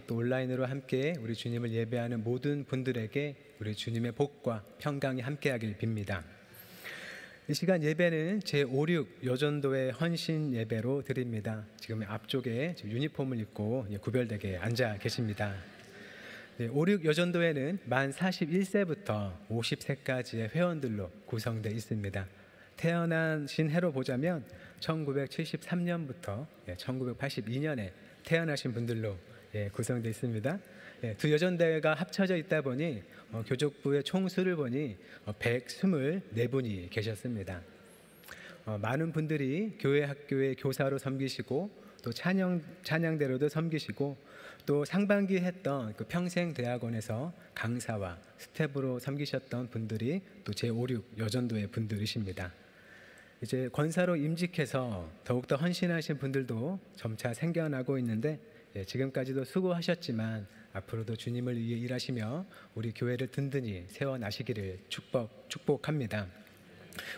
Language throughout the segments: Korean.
또 온라인으로 함께 우리 주님을 예배하는 모든 분들에게 우리 주님의 복과 평강이 함께하길 빕니다. 이 시간 예배는 제56 여전도의 헌신 예배로 드립니다. 지금 앞쪽에 유니폼을 입고 구별되게 앉아 계십니다. 56 여전도회는 만 41세부터 50세까지의 회원들로 구성되어 있습니다. 태어나신 해로 보자면 1973년부터 1982년에 태어나신 분들로 구성되어 있습니다. 두 여전대회가 합쳐져 있다 보니 교족부의 총수를 보니 124분이 계셨습니다. 많은 분들이 교회 학교의 교사로 섬기시고 또 찬양대로도 섬기시고 또 상반기 했던 그 평생대학원에서 강사와 스텝으로 섬기셨던 분들이 또 제56 여전도의 분들이십니다. 이제 권사로 임직해서 더욱더 헌신하신 분들도 점차 생겨나고 있는데 지금까지도 수고하셨지만 앞으로도 주님을 위해 일하시며 우리 교회를 든든히 세워나시기를 축복합니다.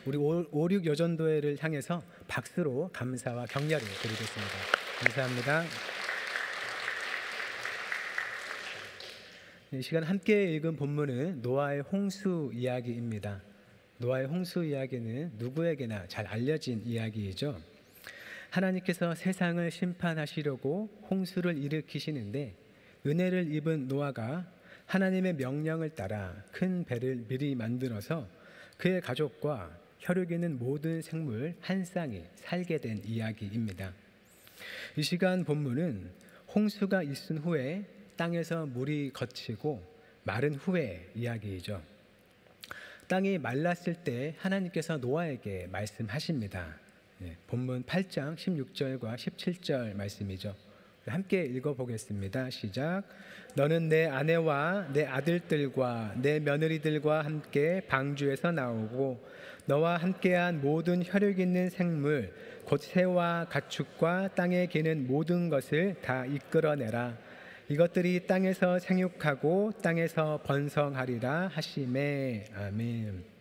우리 56 여전도회를 향해서 박수로 감사와 격려를 드리겠습니다. 감사합니다. 이 시간 함께 읽은 본문은 노아의 홍수 이야기입니다. 노아의 홍수 이야기는 누구에게나 잘 알려진 이야기이죠. 하나님께서 세상을 심판하시려고 홍수를 일으키시는데 은혜를 입은 노아가 하나님의 명령을 따라 큰 배를 미리 만들어서 그의 가족과 혈육 있는 모든 생물 한 쌍이 살게 된 이야기입니다. 이 시간 본문은 홍수가 있은 후에 땅에서 물이 걷히고 마른 후의 이야기이죠. 땅이 말랐을 때 하나님께서 노아에게 말씀하십니다. 본문 8장 16절과 17절 말씀이죠. 함께 읽어보겠습니다. 시작. 너는 내 아내와 내 아들들과 내 며느리들과 함께 방주에서 나오고 너와 함께한 모든 혈육 있는 생물 곧 새와 가축과 땅에 기는 모든 것을 다 이끌어내라. 이것들이 땅에서 생육하고 땅에서 번성하리라 하시매. 아멘.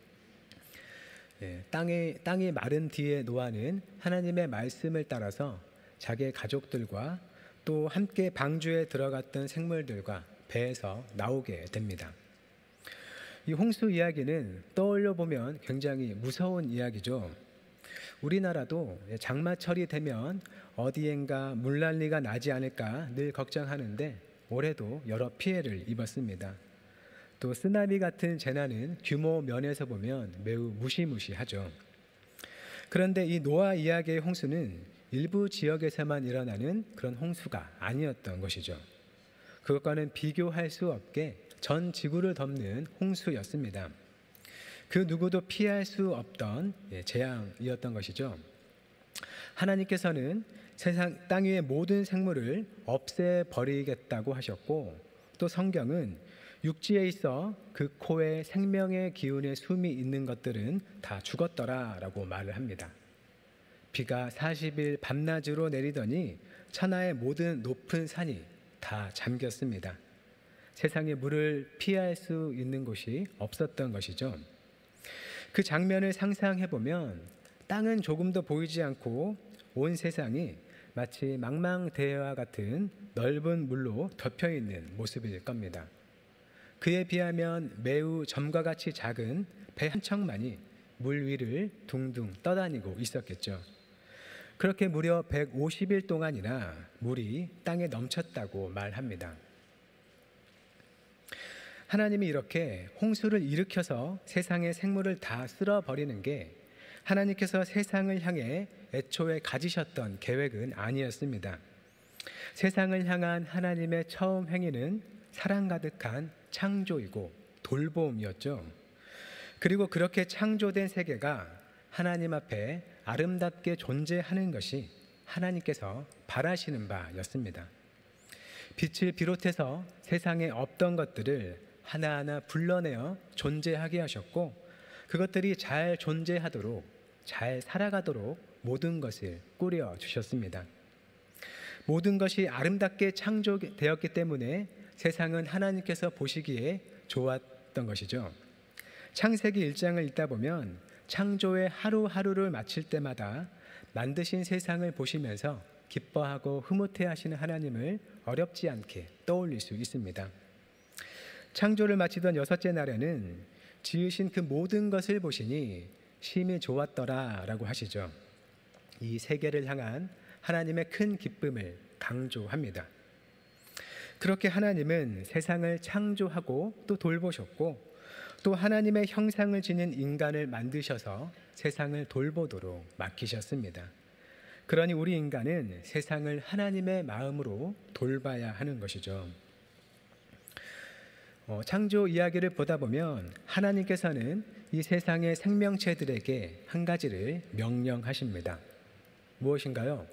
땅이 마른 뒤에 노아는 하나님의 말씀을 따라서 자기의 가족들과 또 함께 방주에 들어갔던 생물들과 배에서 나오게 됩니다. 이 홍수 이야기는 떠올려 보면 굉장히 무서운 이야기죠. 우리나라도 장마철이 되면 어디엔가 물난리가 나지 않을까 늘 걱정하는데 올해도 여러 피해를 입었습니다. 또 쓰나미 같은 재난은 규모 면에서 보면 매우 무시무시하죠. 그런데 이 노아 이야기의 홍수는 일부 지역에서만 일어나는 그런 홍수가 아니었던 것이죠. 그것과는 비교할 수 없게 전 지구를 덮는 홍수였습니다. 그 누구도 피할 수 없던 재앙이었던 것이죠. 하나님께서는 세상 땅 위의 모든 생물을 없애버리겠다고 하셨고 또 성경은 육지에 있어 그 코에 생명의 기운의 숨이 있는 것들은 다 죽었더라 라고 말을 합니다. 비가 40일 밤낮으로 내리더니 천하의 모든 높은 산이 다 잠겼습니다. 세상에 물을 피할 수 있는 곳이 없었던 것이죠. 그 장면을 상상해보면 땅은 조금도 보이지 않고 온 세상이 마치 망망대해와 같은 넓은 물로 덮여있는 모습일 겁니다. 그에 비하면 매우 점과 같이 작은 배 한 척만이 물 위를 둥둥 떠다니고 있었겠죠. 그렇게 무려 150일 동안이나 물이 땅에 넘쳤다고 말합니다. 하나님이 이렇게 홍수를 일으켜서 세상의 생물을 다 쓸어버리는 게 하나님께서 세상을 향해 애초에 가지셨던 계획은 아니었습니다. 세상을 향한 하나님의 처음 행위는 사랑 가득한 창조이고 돌봄이었죠. 그리고 그렇게 창조된 세계가 하나님 앞에 아름답게 존재하는 것이 하나님께서 바라시는 바였습니다. 빛을 비롯해서 세상에 없던 것들을 하나하나 불러내어 존재하게 하셨고 그것들이 잘 존재하도록 잘 살아가도록 모든 것을 꾸려 주셨습니다. 모든 것이 아름답게 창조되었기 때문에 세상은 하나님께서 보시기에 좋았던 것이죠. 창세기 1장을 읽다 보면 창조의 하루하루를 마칠 때마다 만드신 세상을 보시면서 기뻐하고 흐뭇해 하시는 하나님을 어렵지 않게 떠올릴 수 있습니다. 창조를 마치던 여섯째 날에는 지으신 그 모든 것을 보시니 심히 좋았더라 라고 하시죠. 이 세계를 향한 하나님의 큰 기쁨을 강조합니다. 그렇게 하나님은 세상을 창조하고 또 돌보셨고, 또 하나님의 형상을 지닌 인간을 만드셔서 세상을 돌보도록 맡기셨습니다. 그러니 우리 인간은 세상을 하나님의 마음으로 돌봐야 하는 것이죠. 창조 이야기를 보다 보면 하나님께서는 이 세상의 생명체들에게 한 가지를 명령하십니다. 무엇인가요?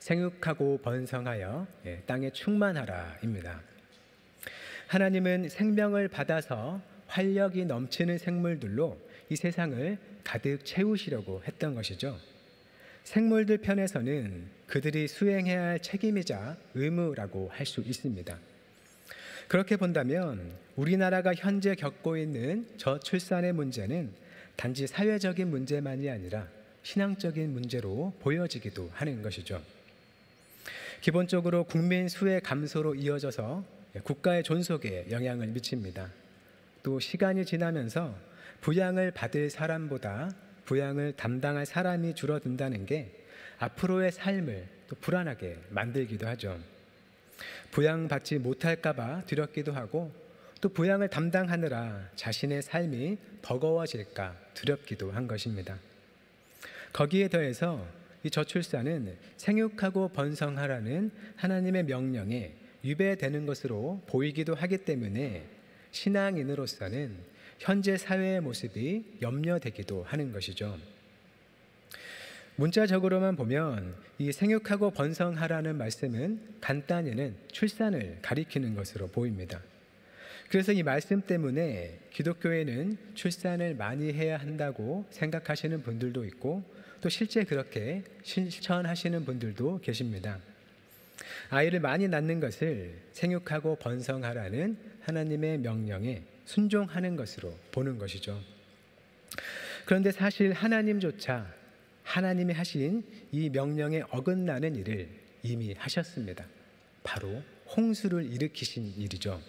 생육하고 번성하여 땅에 충만하라입니다. 하나님은 생명을 받아서 활력이 넘치는 생물들로 이 세상을 가득 채우시려고 했던 것이죠. 생물들 편에서는 그들이 수행해야 할 책임이자 의무라고 할 수 있습니다. 그렇게 본다면 우리나라가 현재 겪고 있는 저출산의 문제는 단지 사회적인 문제만이 아니라 신앙적인 문제로 보여지기도 하는 것이죠. 기본적으로 국민 수의 감소로 이어져서 국가의 존속에 영향을 미칩니다. 또 시간이 지나면서 부양을 받을 사람보다 부양을 담당할 사람이 줄어든다는 게 앞으로의 삶을 또 불안하게 만들기도 하죠. 부양받지 못할까 봐 두렵기도 하고, 또 부양을 담당하느라 자신의 삶이 버거워질까 두렵기도 한 것입니다. 거기에 더해서 이 저출산은 생육하고 번성하라는 하나님의 명령에 위배되는 것으로 보이기도 하기 때문에 신앙인으로서는 현재 사회의 모습이 염려되기도 하는 것이죠. 문자적으로만 보면 이 생육하고 번성하라는 말씀은 간단히는 출산을 가리키는 것으로 보입니다. 그래서 이 말씀 때문에 기독교에는 출산을 많이 해야 한다고 생각하시는 분들도 있고, 또 실제 그렇게 실천하시는 분들도 계십니다. 아이를 많이 낳는 것을 생육하고 번성하라는 하나님의 명령에 순종하는 것으로 보는 것이죠. 그런데 사실 하나님조차 하나님이 하신 이 명령에 어긋나는 일을 이미 하셨습니다. 바로 홍수를 일으키신 일이죠.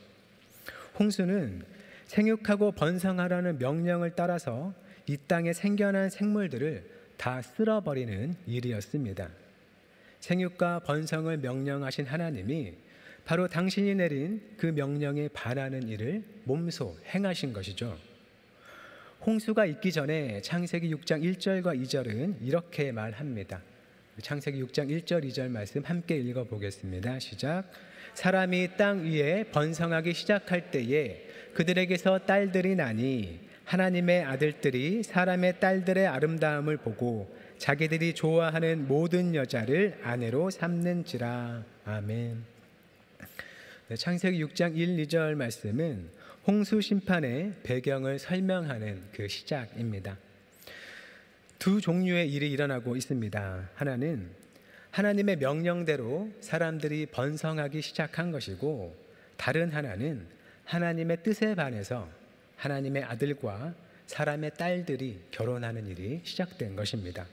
홍수는 생육하고 번성하라는 명령을 따라서 이 땅에 생겨난 생물들을 다 쓸어버리는 일이었습니다. 생육과 번성을 명령하신 하나님이 바로 당신이 내린 그 명령에 반하는 일을 몸소 행하신 것이죠. 홍수가 있기 전에 창세기 6장 1절과 2절은 이렇게 말합니다. 창세기 6장 1절 2절 말씀 함께 읽어보겠습니다. 시작. 사람이 땅 위에 번성하기 시작할 때에 그들에게서 딸들이 나니 하나님의 아들들이 사람의 딸들의 아름다움을 보고 자기들이 좋아하는 모든 여자를 아내로 삼는지라. 아멘. 창세기 6장 1, 2절 말씀은 홍수 심판의 배경을 설명하는 그 시작입니다. 두 종류의 일이 일어나고 있습니다. 하나는 하나님의 명령대로 사람들이 번성하기 시작한 것이고, 다른 하나는 하나님의 뜻에 반해서 하나님의 아들과 사람의 딸들이 결혼하는 일이 시작된 것입니다.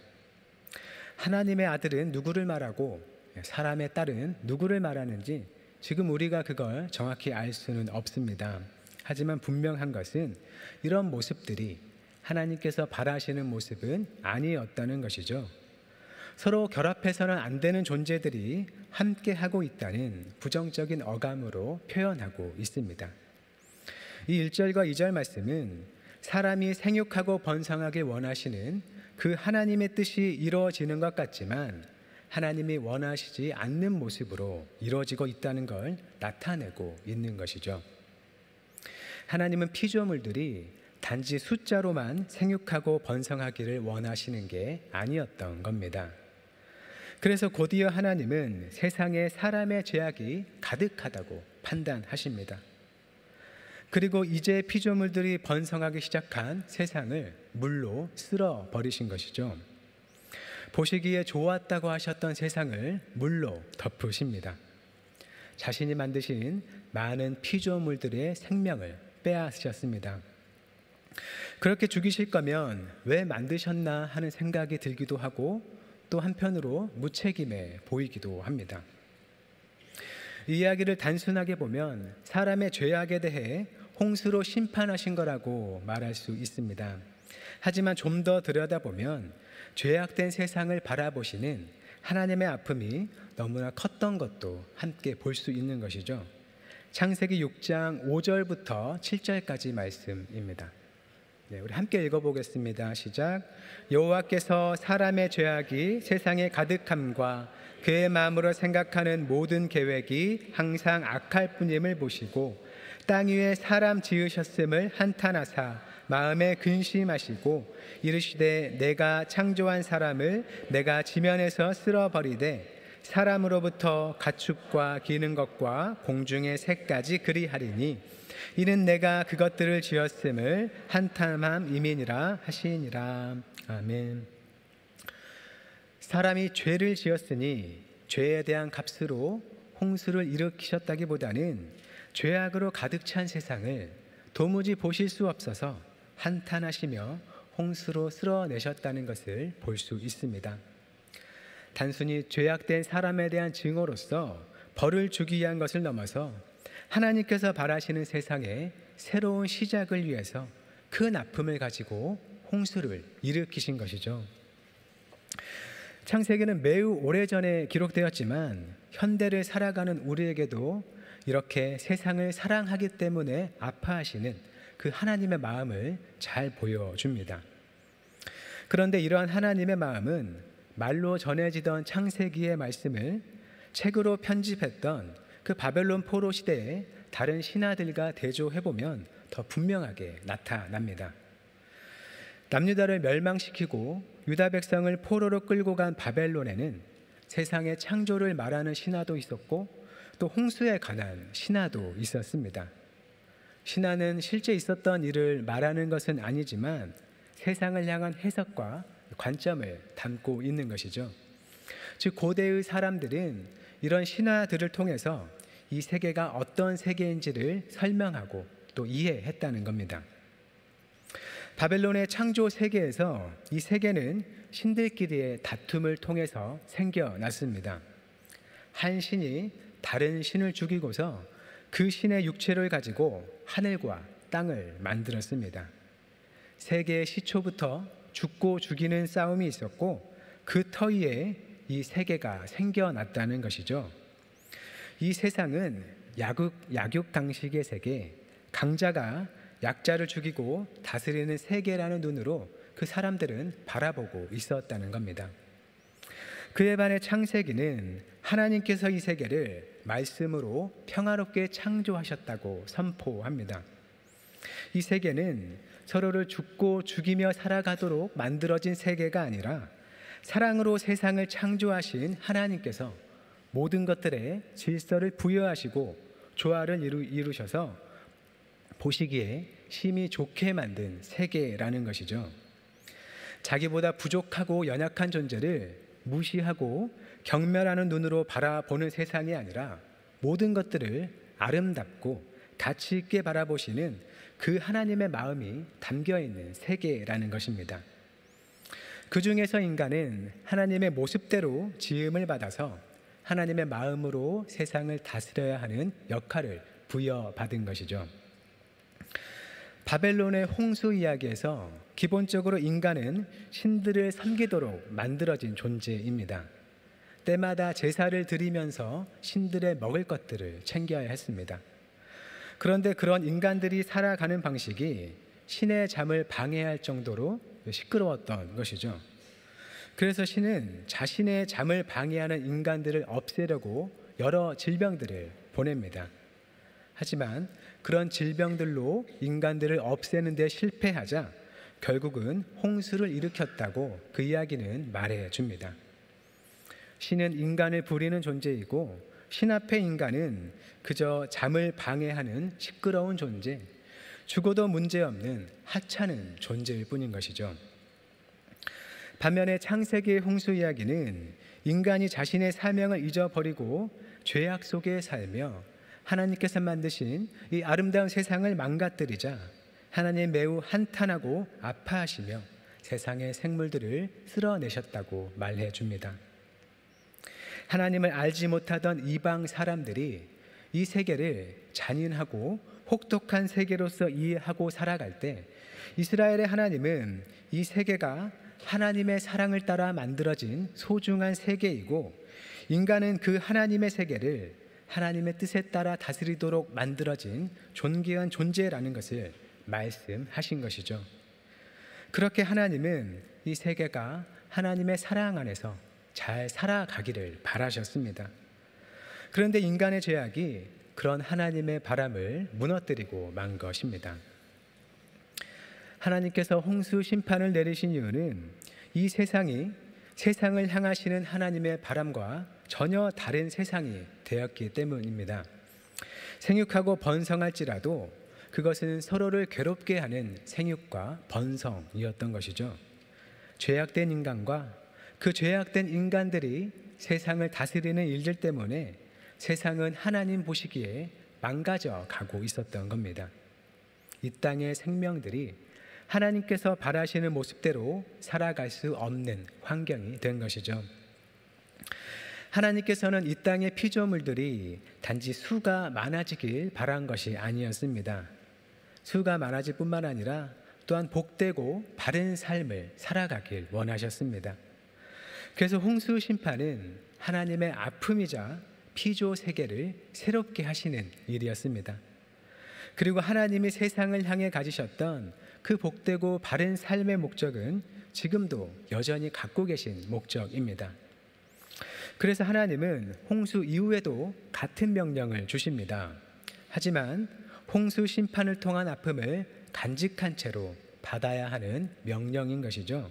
하나님의 아들은 누구를 말하고 사람의 딸은 누구를 말하는지 지금 우리가 그걸 정확히 알 수는 없습니다. 하지만 분명한 것은 이런 모습들이 하나님께서 바라시는 모습은 아니었다는 것이죠. 서로 결합해서는 안 되는 존재들이 함께 하고 있다는 부정적인 어감으로 표현하고 있습니다. 이 1절과 2절 말씀은 사람이 생육하고 번성하길 원하시는 그 하나님의 뜻이 이루어지는 것 같지만 하나님이 원하시지 않는 모습으로 이루어지고 있다는 걸 나타내고 있는 것이죠. 하나님은 피조물들이 단지 숫자로만 생육하고 번성하기를 원하시는 게 아니었던 겁니다. 그래서 곧이어 하나님은 세상에 사람의 죄악이 가득하다고 판단하십니다. 그리고 이제 피조물들이 번성하기 시작한 세상을 물로 쓸어버리신 것이죠. 보시기에 좋았다고 하셨던 세상을 물로 덮으십니다. 자신이 만드신 많은 피조물들의 생명을 빼앗으셨습니다. 그렇게 죽이실 거면 왜 만드셨나 하는 생각이 들기도 하고, 또 한편으로 무책임해 보이기도 합니다. 이 이야기를 단순하게 보면 사람의 죄악에 대해 홍수로 심판하신 거라고 말할 수 있습니다. 하지만 좀 더 들여다보면 죄악된 세상을 바라보시는 하나님의 아픔이 너무나 컸던 것도 함께 볼 수 있는 것이죠. 창세기 6장 5절부터 7절까지 말씀입니다. 네, 우리 함께 읽어보겠습니다. 시작. 여호와께서 사람의 죄악이 세상에 가득함과 그의 마음으로 생각하는 모든 계획이 항상 악할 뿐임을 보시고 땅 위에 사람 지으셨음을 한탄하사 마음에 근심하시고 이르시되 내가 창조한 사람을 내가 지면에서 쓸어버리되 사람으로부터 가축과 기는 것과 공중의 새까지 그리하리니 이는 내가 그것들을 지었음을 한탄함이니라 하시니라. 아멘. 사람이 죄를 지었으니 죄에 대한 값으로 홍수를 일으키셨다기보다는 죄악으로 가득 찬 세상을 도무지 보실 수 없어서 한탄하시며 홍수로 쓸어내셨다는 것을 볼 수 있습니다. 단순히 죄악된 사람에 대한 증오로서 벌을 주기 위한 것을 넘어서 하나님께서 바라시는 세상의 새로운 시작을 위해서 큰 아픔을 가지고 홍수를 일으키신 것이죠. 창세기는 매우 오래전에 기록되었지만 현대를 살아가는 우리에게도 이렇게 세상을 사랑하기 때문에 아파하시는 그 하나님의 마음을 잘 보여줍니다. 그런데 이러한 하나님의 마음은 말로 전해지던 창세기의 말씀을 책으로 편집했던 그 바벨론 포로 시대의 다른 신하들과 대조해보면 더 분명하게 나타납니다. 남유다를 멸망시키고 유다 백성을 포로로 끌고 간 바벨론에는 세상의 창조를 말하는 신화도 있었고 또 홍수에 관한 신화도 있었습니다. 신화는 실제 있었던 일을 말하는 것은 아니지만 세상을 향한 해석과 관점을 담고 있는 것이죠. 즉 고대의 사람들은 이런 신화들을 통해서 이 세계가 어떤 세계인지를 설명하고 또 이해했다는 겁니다. 바벨론의 창조 세계에서 이 세계는 신들끼리의 다툼을 통해서 생겨났습니다. 한 신이 다른 신을 죽이고서 그 신의 육체를 가지고 하늘과 땅을 만들었습니다. 세계의 시초부터 죽고 죽이는 싸움이 있었고 그 터위에 이 세계가 생겨났다는 것이죠. 이 세상은 약육강식의 세계, 강자가 약자를 죽이고 다스리는 세계라는 눈으로 그 사람들은 바라보고 있었다는 겁니다. 그에 반해 창세기는 하나님께서 이 세계를 말씀으로 평화롭게 창조하셨다고 선포합니다. 이 세계는 서로를 죽고 죽이며 살아가도록 만들어진 세계가 아니라 사랑으로 세상을 창조하신 하나님께서 모든 것들에 질서를 부여하시고 조화를 이루셔서 보시기에 심히 좋게 만든 세계라는 것이죠. 자기보다 부족하고 연약한 존재를 무시하고 경멸하는 눈으로 바라보는 세상이 아니라 모든 것들을 아름답고 가치 있게 바라보시는 그 하나님의 마음이 담겨있는 세계라는 것입니다. 그 중에서 인간은 하나님의 모습대로 지음을 받아서 하나님의 마음으로 세상을 다스려야 하는 역할을 부여받은 것이죠. 바벨론의 홍수 이야기에서 기본적으로 인간은 신들을 섬기도록 만들어진 존재입니다. 때마다 제사를 드리면서 신들의 먹을 것들을 챙겨야 했습니다. 그런데 그런 인간들이 살아가는 방식이 신의 잠을 방해할 정도로 시끄러웠던 것이죠. 그래서 신은 자신의 잠을 방해하는 인간들을 없애려고 여러 질병들을 보냅니다. 하지만 그런 질병들로 인간들을 없애는 데 실패하자 결국은 홍수를 일으켰다고 그 이야기는 말해줍니다. 신은 인간을 부리는 존재이고 신 앞의 인간은 그저 잠을 방해하는 시끄러운 존재, 죽어도 문제없는 하찮은 존재일 뿐인 것이죠. 반면에 창세기의 홍수 이야기는 인간이 자신의 사명을 잊어버리고 죄악 속에 살며 하나님께서 만드신 이 아름다운 세상을 망가뜨리자 하나님 매우 한탄하고 아파하시며 세상의 생물들을 쓸어내셨다고 말해 줍니다. 하나님을 알지 못하던 이방 사람들이 이 세계를 잔인하고 혹독한 세계로서 이해하고 살아갈 때 이스라엘의 하나님은 이 세계가 하나님의 사랑을 따라 만들어진 소중한 세계이고 인간은 그 하나님의 세계를 하나님의 뜻에 따라 다스리도록 만들어진 존귀한 존재라는 것을 말씀하신 것이죠. 그렇게 하나님은 이 세계가 하나님의 사랑 안에서 잘 살아가기를 바라셨습니다. 그런데 인간의 죄악이 그런 하나님의 바람을 무너뜨리고 만 것입니다. 하나님께서 홍수 심판을 내리신 이유는 이 세상을 향하시는 하나님의 바람과 전혀 다른 세상이 되었기 때문입니다. 생육하고 번성할지라도 그것은 서로를 괴롭게 하는 생육과 번성이었던 것이죠. 죄악된 인간과 그 죄악된 인간들이 세상을 다스리는 일들 때문에 세상은 하나님 보시기에 망가져 가고 있었던 겁니다. 이 땅의 생명들이 하나님께서 바라시는 모습대로 살아갈 수 없는 환경이 된 것이죠. 하나님께서는 이 땅의 피조물들이 단지 수가 많아지길 바란 것이 아니었습니다. 수가 많아질 뿐만 아니라 또한 복되고 바른 삶을 살아가길 원하셨습니다. 그래서 홍수 심판은 하나님의 아픔이자 피조 세계를 새롭게 하시는 일이었습니다. 그리고 하나님이 세상을 향해 가지셨던 그 복되고 바른 삶의 목적은 지금도 여전히 갖고 계신 목적입니다. 그래서 하나님은 홍수 이후에도 같은 명령을 주십니다. 하지만 홍수 심판을 통한 아픔을 간직한 채로 받아야 하는 명령인 것이죠.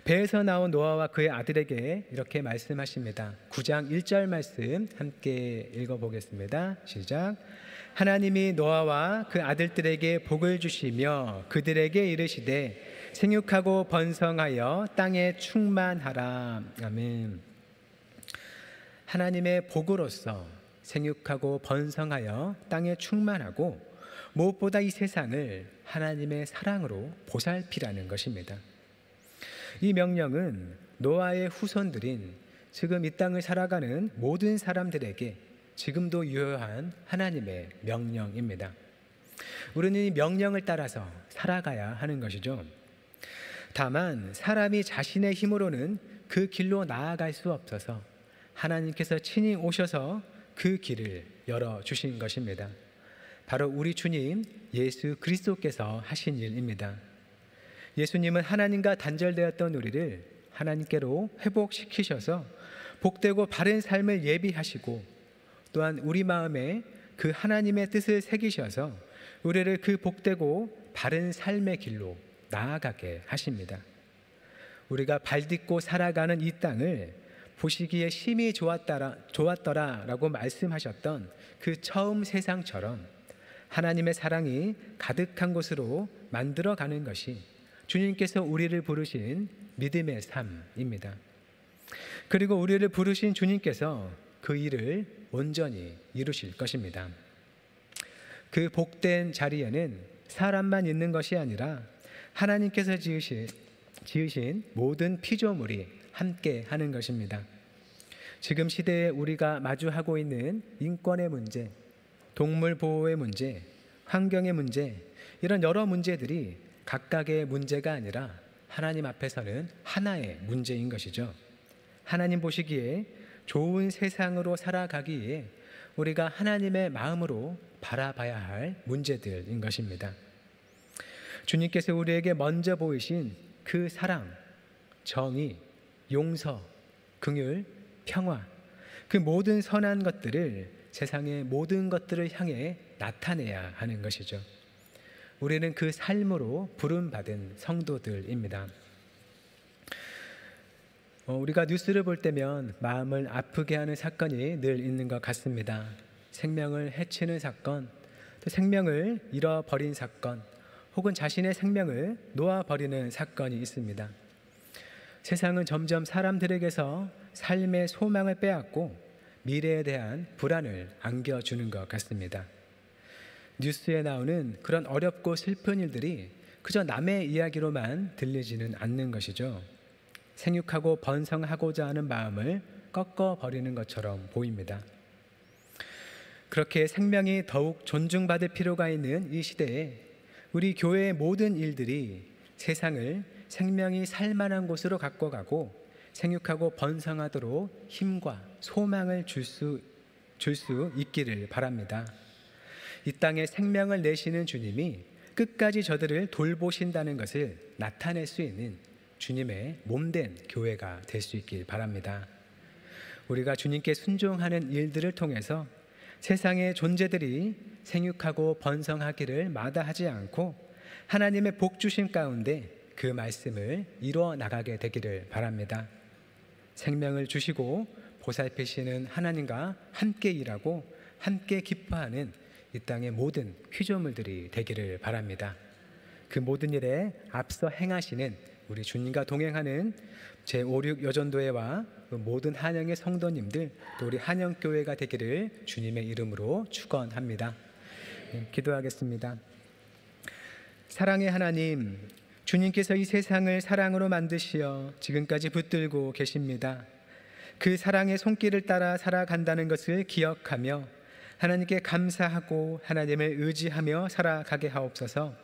배에서 나온 노아와 그의 아들에게 이렇게 말씀하십니다. 9장 1절 말씀 함께 읽어보겠습니다. 시작. 하나님이 노아와 그 아들들에게 복을 주시며 그들에게 이르시되 생육하고 번성하여 땅에 충만하라. 아멘. 하나님의 복으로서 생육하고 번성하여 땅에 충만하고 무엇보다 이 세상을 하나님의 사랑으로 보살피라는 것입니다. 이 명령은 노아의 후손들인 지금 이 땅을 살아가는 모든 사람들에게 지금도 유효한 하나님의 명령입니다. 우리는 이 명령을 따라서 살아가야 하는 것이죠. 다만 사람이 자신의 힘으로는 그 길로 나아갈 수 없어서 하나님께서 친히 오셔서 그 길을 열어주신 것입니다. 바로 우리 주님 예수 그리스도께서 하신 일입니다. 예수님은 하나님과 단절되었던 우리를 하나님께로 회복시키셔서 복되고 바른 삶을 예비하시고 또한 우리 마음에 그 하나님의 뜻을 새기셔서 우리를 그 복되고 바른 삶의 길로 나아가게 하십니다. 우리가 발딛고 살아가는 이 땅을 보시기에 심히 좋았더라라고 말씀하셨던 그 처음 세상처럼 하나님의 사랑이 가득한 곳으로 만들어가는 것이 주님께서 우리를 부르신 믿음의 삶입니다. 그리고 우리를 부르신 주님께서 그 일을 온전히 이루실 것입니다. 그 복된 자리에는 사람만 있는 것이 아니라 하나님께서 지으신 모든 피조물이 함께 하는 것입니다. 지금 시대에 우리가 마주하고 있는 인권의 문제, 동물 보호의 문제, 환경의 문제, 이런 여러 문제들이 각각의 문제가 아니라 하나님 앞에서는 하나의 문제인 것이죠. 하나님 보시기에 좋은 세상으로 살아가기에 우리가 하나님의 마음으로 바라봐야 할 문제들인 것입니다. 주님께서 우리에게 먼저 보이신 그 사랑, 정의, 용서, 긍휼, 평화, 그 모든 선한 것들을 세상의 모든 것들을 향해 나타내야 하는 것이죠. 우리는 그 삶으로 부름받은 성도들입니다. 우리가 뉴스를 볼 때면 마음을 아프게 하는 사건이 늘 있는 것 같습니다. 생명을 해치는 사건, 또 생명을 잃어버린 사건, 혹은 자신의 생명을 놓아버리는 사건이 있습니다. 세상은 점점 사람들에게서 삶의 소망을 빼앗고 미래에 대한 불안을 안겨주는 것 같습니다. 뉴스에 나오는 그런 어렵고 슬픈 일들이 그저 남의 이야기로만 들리지는 않는 것이죠. 생육하고 번성하고자 하는 마음을 꺾어버리는 것처럼 보입니다. 그렇게 생명이 더욱 존중받을 필요가 있는 이 시대에 우리 교회의 모든 일들이 세상을 생명이 살만한 곳으로 갖고 가고 생육하고 번성하도록 힘과 소망을 줄 수 있기를 바랍니다. 이 땅에 생명을 내시는 주님이 끝까지 저들을 돌보신다는 것을 나타낼 수 있는 주님의 몸된 교회가 될 수 있길 바랍니다. 우리가 주님께 순종하는 일들을 통해서 세상의 존재들이 생육하고 번성하기를 마다하지 않고 하나님의 복 주심 가운데 그 말씀을 이루어 나가게 되기를 바랍니다. 생명을 주시고 보살피시는 하나님과 함께 일하고 함께 기뻐하는 이 땅의 모든 피조물들이 되기를 바랍니다. 그 모든 일에 앞서 행하시는 우리 주님과 동행하는 제56 여전도회와 모든 한영의 성도님들, 또 우리 한영교회가 되기를 주님의 이름으로 축원합니다. 기도하겠습니다. 사랑의 하나님, 주님께서 이 세상을 사랑으로 만드시어 지금까지 붙들고 계십니다. 그 사랑의 손길을 따라 살아간다는 것을 기억하며 하나님께 감사하고 하나님을 의지하며 살아가게 하옵소서.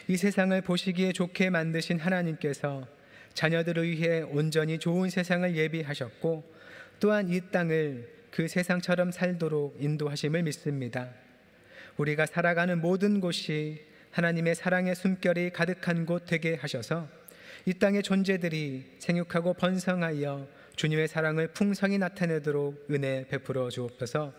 이 세상을 보시기에 좋게 만드신 하나님께서 자녀들을 위해 온전히 좋은 세상을 예비하셨고 또한 이 땅을 그 세상처럼 살도록 인도하심을 믿습니다. 우리가 살아가는 모든 곳이 하나님의 사랑의 숨결이 가득한 곳 되게 하셔서 이 땅의 존재들이 생육하고 번성하여 주님의 사랑을 풍성히 나타내도록 은혜 베풀어 주옵소서.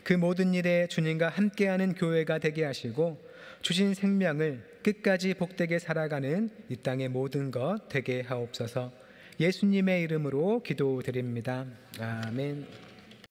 그 모든 일에 주님과 함께하는 교회가 되게 하시고 주신 생명을 끝까지 복되게 살아가는 이 땅의 모든 것 되게 하옵소서. 예수님의 이름으로 기도드립니다. 아멘.